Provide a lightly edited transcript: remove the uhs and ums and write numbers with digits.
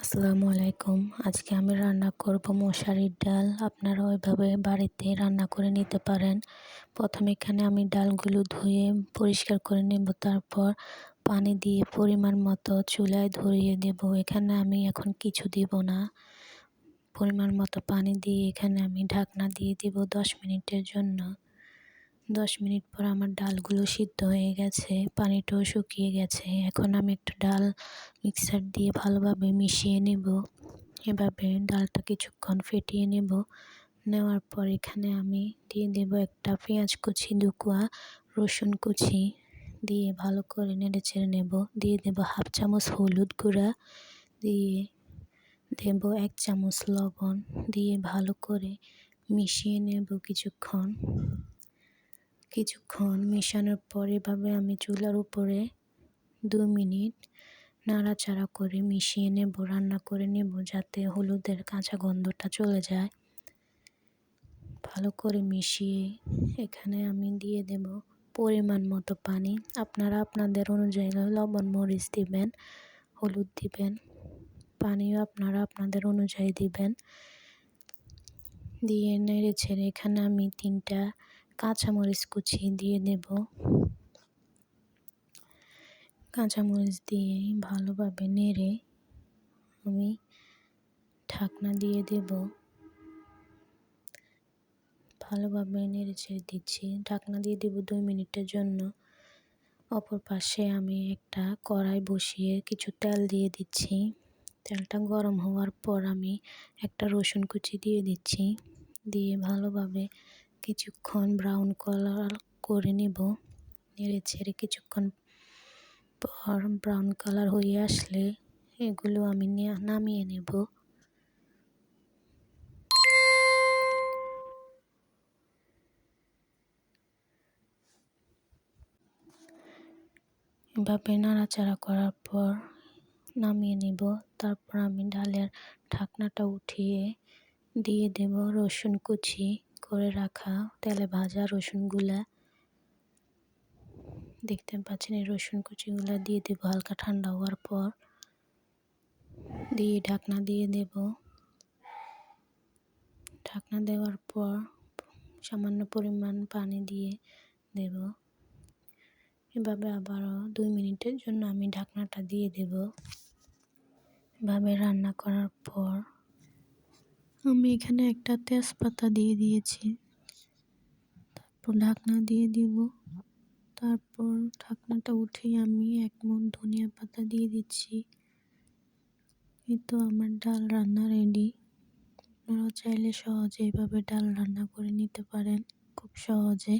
আসসালামু আলাইকুম। আজকে আমি রান্না করব মশারির ডাল। আপনারাও এভাবে বাড়িতে রান্না করে নিতে পারেন। প্রথমে এখানে আমি ডালগুলো ধুয়ে পরিষ্কার করে নেব, তারপর পানি দিয়ে পরিমাণ মতো চুলায় ধরিয়ে দেব। এখানে আমি এখন কিছু দিব না, পরিমাণ মতো পানি দিয়ে এখানে আমি ঢাকনা দিয়ে দিব 10 মিনিটের জন্য। 10 মিনিট পর আমার ডালগুলো সিদ্ধ হয়ে গেছে, পানিটাও শুকিয়ে গেছে। এখন আমি একটা ডাল মিক্সার দিয়ে ভালোভাবে মিশিয়ে নেব। এভাবে ডালটা কিছুক্ষণ ফেটিয়ে নেব। নেওয়ার পর এখানে আমি দিয়ে দেব একটা পেঁয়াজ কুচি, 2 কোয়া রসুন কুচি দিয়ে ভালো করে নেড়েচেড়ে নেব। দিয়ে দেব 1/2 চামচ হলুদ গুঁড়া, দিয়ে দেব 1 চামচ লবণ, দিয়ে ভালো করে মিশিয়ে নেব কিছুক্ষণ মেশানোর পর এভাবে আমি চুলার উপরে 2 মিনিট নাড়াচাড়া করে মিশিয়ে নেব, রান্না করে নেব যাতে হলুদের কাঁচা গন্ধটা চলে যায়। ভালো করে মিশিয়ে এখানে আমি দিয়ে দেব পরিমাণ মতো পানি। আপনারা আপনাদের অনুযায়ী লবণ মরিচ দিবেন, হলুদ দিবেন, পানিও আপনারা আপনাদের অনুযায়ী দিবেন। দিয়ে নেড়ে ছেড়ে এখানে আমি 3টা কাঁচামরিচ কুচি দিয়ে দেব। কাঁচামরিচ দিয়ে ভালোভাবে নেড়ে আমি ঢাকনা দিয়ে দেব। ভালোভাবে নেড়ে ছেড়ে দিচ্ছি, ঢাকনা দিয়ে দেব 2 মিনিটের জন্য। অপর পাশে আমি একটা কড়াই বসিয়ে কিছু তেল দিয়ে দিচ্ছি। তেলটা গরম হওয়ার পর আমি একটা রসুন কুচি দিয়ে দিচ্ছি, দিয়ে ভালোভাবে কিছুক্ষণ ব্রাউন কালার করে নেব। নেড়ে ছেড়ে কিছুক্ষণ পর ব্রাউন কালার হয়ে আসলে এগুলো আমি নামিয়ে নেব। এভাবে নাড়াচাড়া করার পর নামিয়ে নেব। তারপর আমি ডালের ঢাকনাটা উঠিয়ে দিয়ে দেব রসুন কুচি করে রাখা তেলে ভাজা রসুনগুলা। দেখতে পাচ্ছেন এই রসুন কুচিগুলা দিয়ে দেব হালকা ঠান্ডা হওয়ার পর, দিয়ে ঢাকনা দিয়ে দেব। ঢাকনা দেওয়ার পর সামান্য পরিমাণ পানি দিয়ে দেব। এভাবে আবারও 2 মিনিটের জন্য আমি ঢাকনাটা দিয়ে দেব। এভাবে রান্না করার পর আমি এখানে একটা তেজপাতা দিয়ে দিয়েছি, তারপর ঢাকনা দিয়ে দিব। তারপর ঢাকনাটা উঠিয়ে আমি 1 মুঠ ধনিয়া পাতা দিয়ে দিচ্ছি। এই তো আমার ডাল রান্না রেডি। আপনারা চাইলে সহজে এইভাবে ডাল রান্না করে নিতে পারেন, খুব সহজে।